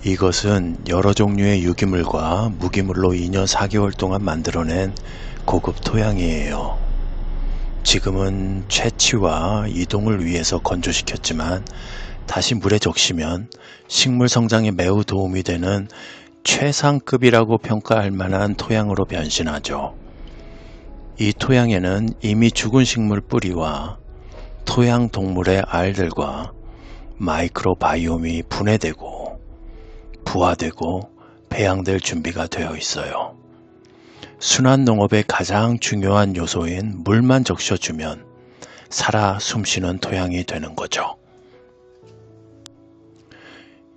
이것은 여러 종류의 유기물과 무기물로 2년 4개월 동안 만들어낸 고급 토양이에요. 지금은 채취와 이동을 위해서 건조시켰지만 다시 물에 적시면 식물 성장에 매우 도움이 되는 최상급이라고 평가할 만한 토양으로 변신하죠. 이 토양에는 이미 죽은 식물 뿌리와 토양 동물의 알들과 마이크로바이옴이 분해되고 부화되고 배양될 준비가 되어 있어요. 순환농업의 가장 중요한 요소인 물만 적셔주면 살아 숨쉬는 토양이 되는 거죠.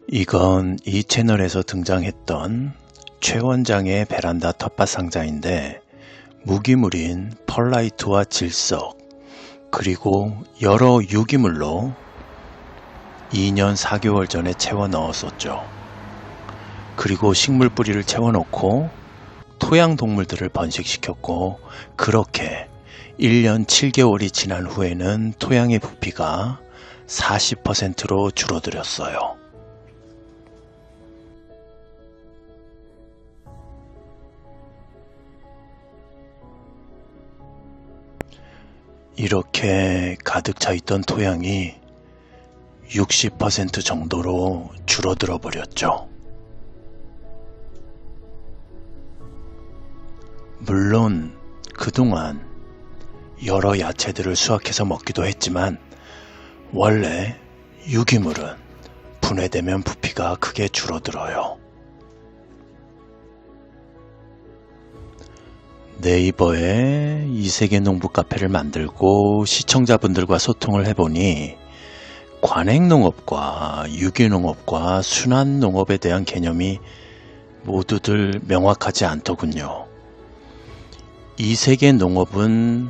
이건 이 채널에서 등장했던 최 원장의 베란다 텃밭 상자인데 무기물인 펄라이트와 질석 그리고 여러 유기물로 2년 4개월 전에 채워 넣었었죠. 그리고 식물 뿌리를 채워놓고 토양 동물들을 번식시켰고 그렇게 1년 7개월이 지난 후에는 토양의 부피가 40%로 줄어들었어요. 이렇게 가득 차 있던 토양이 60% 정도로 줄어들어 버렸죠. 물론 그동안 여러 야채들을 수확해서 먹기도 했지만 원래 유기물은 분해되면 부피가 크게 줄어들어요. 네이버에 이세계 농부 카페를 만들고 시청자분들과 소통을 해보니 관행농업과 유기농업과 순환농업에 대한 개념이 모두들 명확하지 않더군요. 이세계 농업은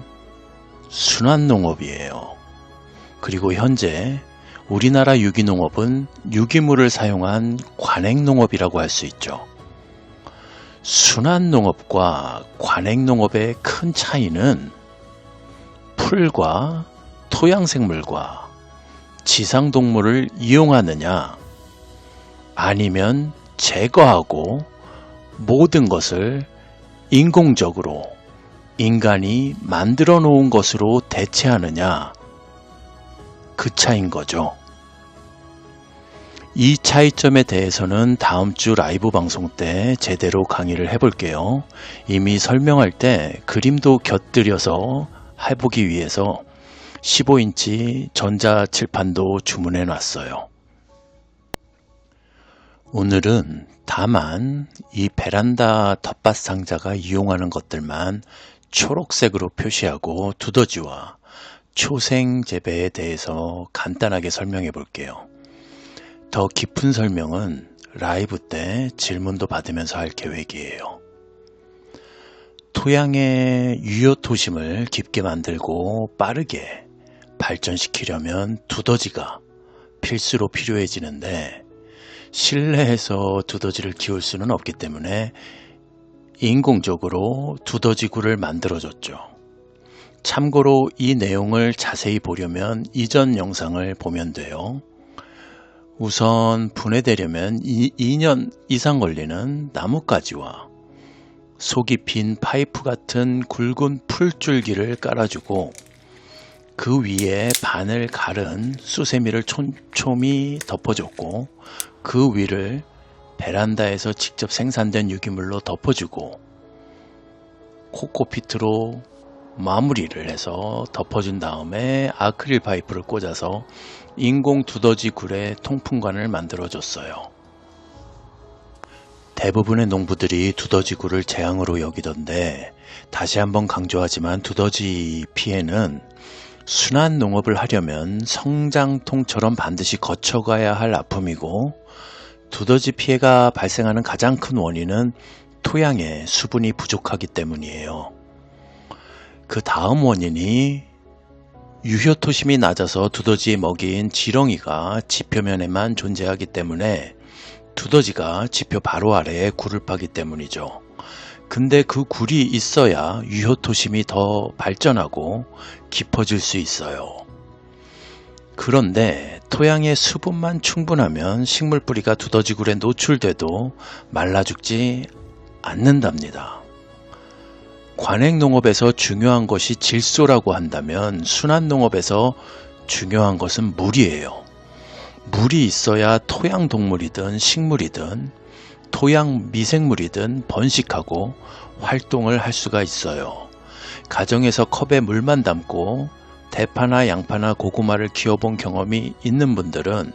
순환농업이에요. 그리고 현재 우리나라 유기농업은 유기물을 사용한 관행농업이라고 할 수 있죠. 순환농업과 관행농업의 큰 차이는 풀과 토양생물과 지상동물을 이용하느냐 아니면 제거하고 모든 것을 인공적으로 인간이 만들어 놓은 것으로 대체하느냐 그 차이인 거죠. 이 차이점에 대해서는 다음 주 라이브 방송 때 제대로 강의를 해볼게요. 이미 설명할 때 그림도 곁들여서 해보기 위해서 15인치 전자칠판도 주문해 놨어요. 오늘은 다만 이 베란다 텃밭 상자가 이용하는 것들만 초록색으로 표시하고 두더지와 초생 재배에 대해서 간단하게 설명해 볼게요. 더 깊은 설명은 라이브 때 질문도 받으면서 할 계획이에요. 토양의 유효토심을 깊게 만들고 빠르게 발전시키려면 두더지가 필수로 필요해지는데 실내에서 두더지를 키울 수는 없기 때문에 인공적으로 두더지굴을 만들어줬죠. 참고로 이 내용을 자세히 보려면 이전 영상을 보면 돼요. 우선 분해되려면 2년 이상 걸리는 나뭇가지와 속이 빈 파이프 같은 굵은 풀줄기를 깔아주고 그 위에 반을 가른 수세미를 촘촘히 덮어줬고 그 위를 베란다에서 직접 생산된 유기물로 덮어주고 코코피트로 마무리를 해서 덮어준 다음에 아크릴 파이프를 꽂아서 인공 두더지 굴의 통풍관을 만들어줬어요. 대부분의 농부들이 두더지 굴을 재앙으로 여기던데 다시 한번 강조하지만 두더지 피해는 순환 농업을 하려면 성장통처럼 반드시 거쳐가야 할 아픔이고 두더지 피해가 발생하는 가장 큰 원인은 토양에 수분이 부족하기 때문이에요. 그 다음 원인이 유효토심이 낮아서 두더지의 먹이인 지렁이가 지표면에만 존재하기 때문에 두더지가 지표 바로 아래에 굴을 파기 때문이죠. 근데 그 굴이 있어야 유효토심이 더 발전하고 깊어질 수 있어요. 그런데 토양의 수분만 충분하면 식물 뿌리가 두더지굴에 노출돼도 말라 죽지 않는답니다. 관행농업에서 중요한 것이 질소라고 한다면 순환농업에서 중요한 것은 물이에요. 물이 있어야 토양 동물이든 식물이든 토양 미생물이든 번식하고 활동을 할 수가 있어요. 가정에서 컵에 물만 담고 대파나 양파나 고구마를 키워본 경험이 있는 분들은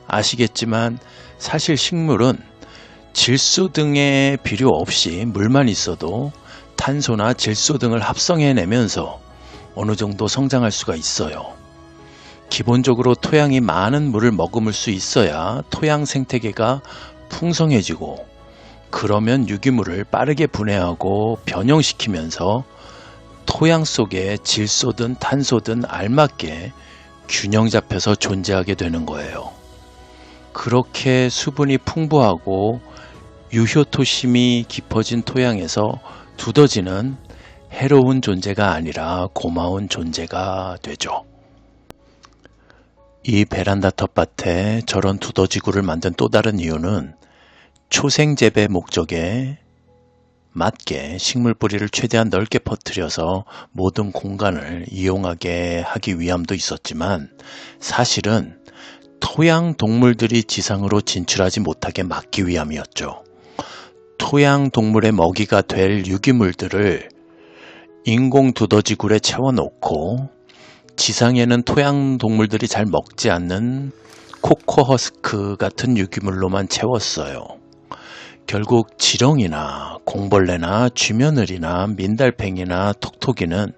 아시겠지만 사실 식물은 질소 등의 필요 없이 물만 있어도 탄소나 질소 등을 합성해내면서 어느 정도 성장할 수가 있어요. 기본적으로 토양이 많은 물을 머금을 수 있어야 토양 생태계가 풍성해지고 그러면 유기물을 빠르게 분해하고 변형시키면서 토양 속에 질소든 탄소든 알맞게 균형 잡혀서 존재하게 되는 거예요. 그렇게 수분이 풍부하고 유효토심이 깊어진 토양에서 두더지는 해로운 존재가 아니라 고마운 존재가 되죠. 이 베란다 텃밭에 저런 두더지굴을 만든 또 다른 이유는 초생재배 목적에 맞게 식물 뿌리를 최대한 넓게 퍼뜨려서 모든 공간을 이용하게 하기 위함도 있었지만 사실은 토양 동물들이 지상으로 진출하지 못하게 막기 위함이었죠. 토양 동물의 먹이가 될 유기물들을 인공 두더지굴에 채워놓고 지상에는 토양 동물들이 잘 먹지 않는 코코허스크 같은 유기물로만 채웠어요. 결국 지렁이나 공벌레나 쥐며느리나 민달팽이나 톡톡이는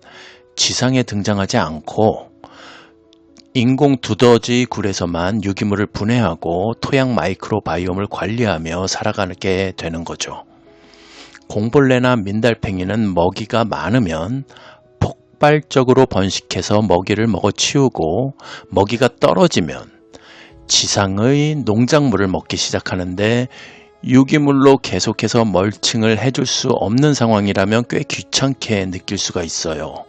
지상에 등장하지 않고 인공 두더지 굴에서만 유기물을 분해하고 토양 마이크로바이옴을 관리하며 살아가게 되는 거죠. 공벌레나 민달팽이는 먹이가 많으면 폭발적으로 번식해서 먹이를 먹어치우고 먹이가 떨어지면 지상의 농작물을 먹기 시작하는데 유기물로 계속해서 멀칭을 해줄 수 없는 상황이라면 꽤 귀찮게 느낄 수가 있어요.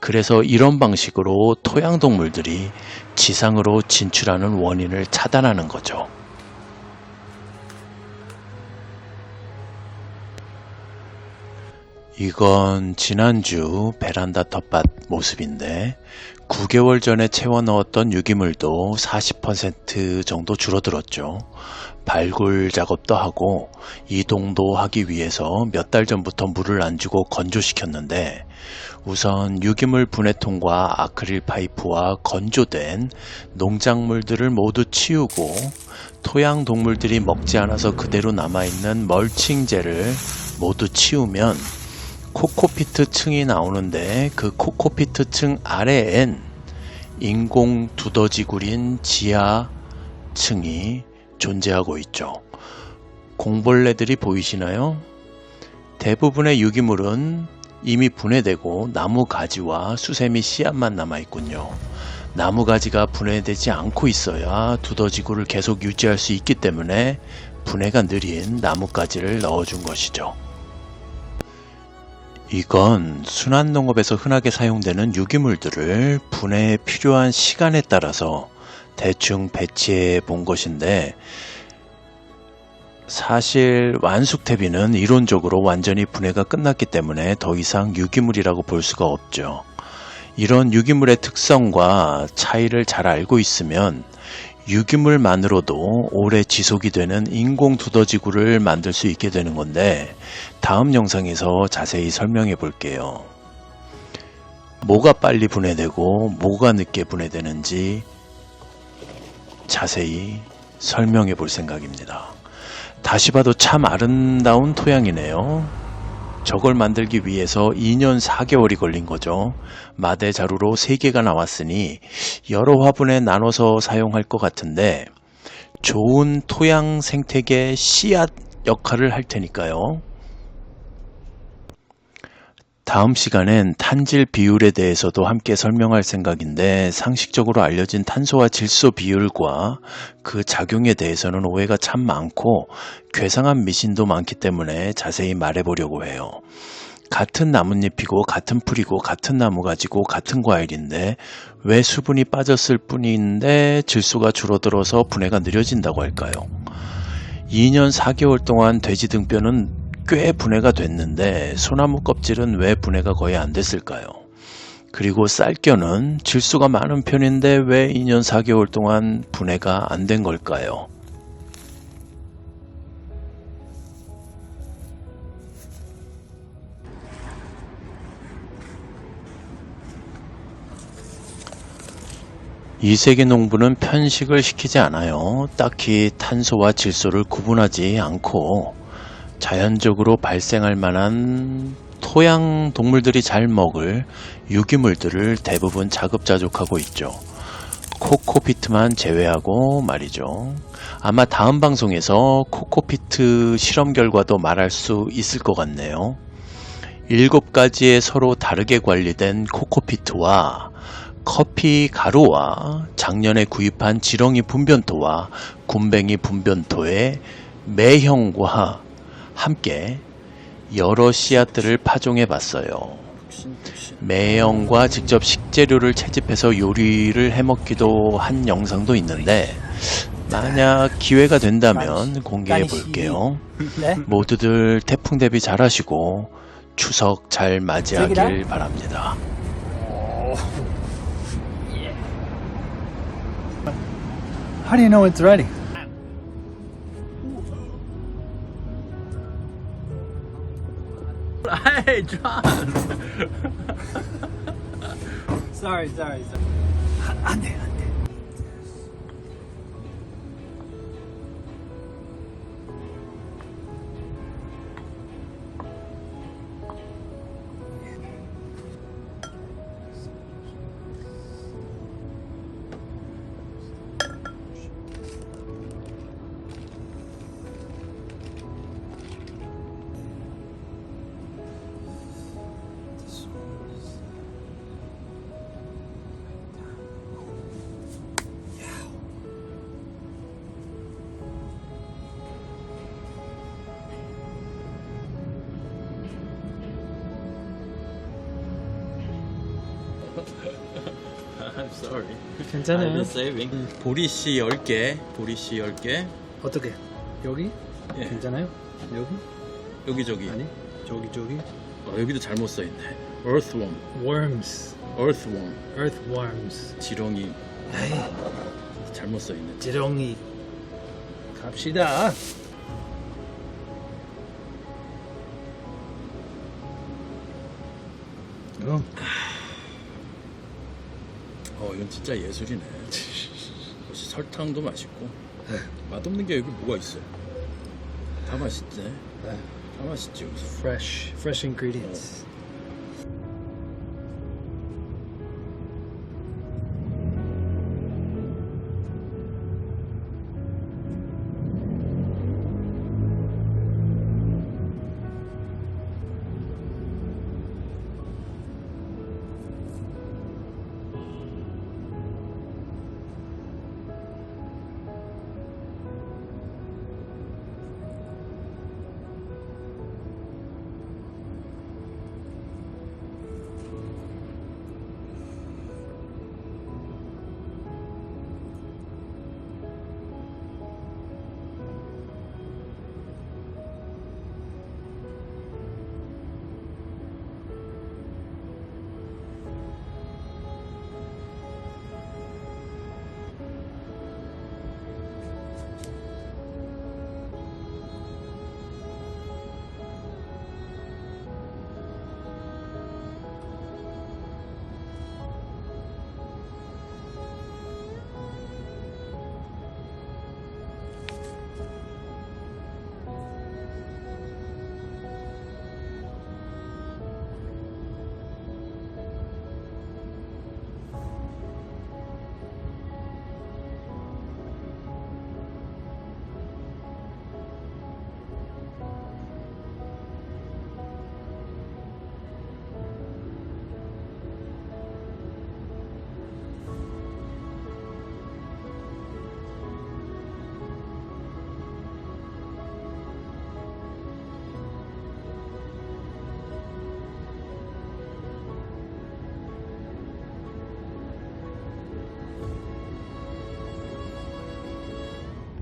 그래서 이런 방식으로 토양 동물들이 지상으로 진출하는 원인을 차단하는 거죠. 이건 지난주 베란다 텃밭 모습인데 9개월 전에 채워 넣었던 유기물도 40% 정도 줄어들었죠. 발굴 작업도 하고 이동도 하기 위해서 몇 달 전부터 물을 안 주고 건조시켰는데 우선 유기물 분해통과 아크릴 파이프와 건조된 농작물들을 모두 치우고 토양 동물들이 먹지 않아서 그대로 남아있는 멀칭제를 모두 치우면 코코피트 층이 나오는데 그 코코피트 층 아래엔 인공 두더지굴인 지하 층이 존재하고 있죠. 공벌레들이 보이시나요? 대부분의 유기물은 이미 분해되고 나무 가지와 수세미 씨앗만 남아있군요. 나무 가지가 분해되지 않고 있어야 두더지굴을 계속 유지할 수 있기 때문에 분해가 느린 나뭇가지를 넣어준 것이죠. 이건 순환농업에서 흔하게 사용되는 유기물들을 분해에 필요한 시간에 따라서 대충 배치해 본 것인데 사실 완숙태비는 이론적으로 완전히 분해가 끝났기 때문에 더 이상 유기물이라고 볼 수가 없죠. 이런 유기물의 특성과 차이를 잘 알고 있으면 유기물만으로도 오래 지속이 되는 인공 두더지굴을 만들 수 있게 되는 건데 다음 영상에서 자세히 설명해 볼게요. 뭐가 빨리 분해되고 뭐가 늦게 분해되는지 자세히 설명해 볼 생각입니다. 다시 봐도 참 아름다운 토양이네요. 저걸 만들기 위해서 2년 4개월이 걸린 거죠. 마대 자루로 3개가 나왔으니 여러 화분에 나눠서 사용할 것 같은데 좋은 토양 생태계 씨앗 역할을 할 테니까요. 다음 시간엔 탄질 비율에 대해서도 함께 설명할 생각인데 상식적으로 알려진 탄소와 질소 비율과 그 작용에 대해서는 오해가 참 많고 괴상한 미신도 많기 때문에 자세히 말해보려고 해요. 같은 나뭇잎이고 같은 풀이고 같은 나무 가지고 같은 과일인데 왜 수분이 빠졌을 뿐인데 질소가 줄어들어서 분해가 느려진다고 할까요? 2년 4개월 동안 돼지 등뼈는 꽤 분해가 됐는데 소나무 껍질은 왜 분해가 거의 안 됐을까요? 그리고 쌀겨는 질소가 많은 편인데 왜 2년 4개월 동안 분해가 안 된 걸까요? 이세계 농부는 편식을 시키지 않아요. 딱히 탄소와 질소를 구분하지 않고 자연적으로 발생할 만한 토양 동물들이 잘 먹을 유기물들을 대부분 자급자족하고 있죠. 코코피트만 제외하고 말이죠. 아마 다음 방송에서 코코피트 실험 결과도 말할 수 있을 것 같네요. 7가지의 서로 다르게 관리된 코코피트와 커피 가루와 작년에 구입한 지렁이 분변토와 굼벵이 분변토의 매형과 함께 여러 씨앗들을 파종해 봤어요. 매형과 직접 식재료를 채집해서 요리를 해먹기도 한 영상도 있는데 만약 기회가 된다면 공개해 볼게요. 모두들 태풍 대비 잘 하시고 추석 잘 맞이하길 바랍니다. How do you know it's ready? Hey, John! Sorry. 안 돼. I'm sorry. 괜찮아요. I'm just saving. 보리씨 10개. 보리씨 10개. 어떻게? 여기? 예. 괜찮아요? 여기? 여기저기. 아니? 저기. 여기도 잘못 써있네. Earthworm. Worms. Earthworm. Earthworms. 지렁이. 에이, 잘못 써있네. 지렁이. 갑시다. 이건 진짜 예술이네. 역시 설탕도 맛있고. 맛없는 게 여기 뭐가 있어? 다 맛있지. 다 맛있지 여기서. Fresh ingredients.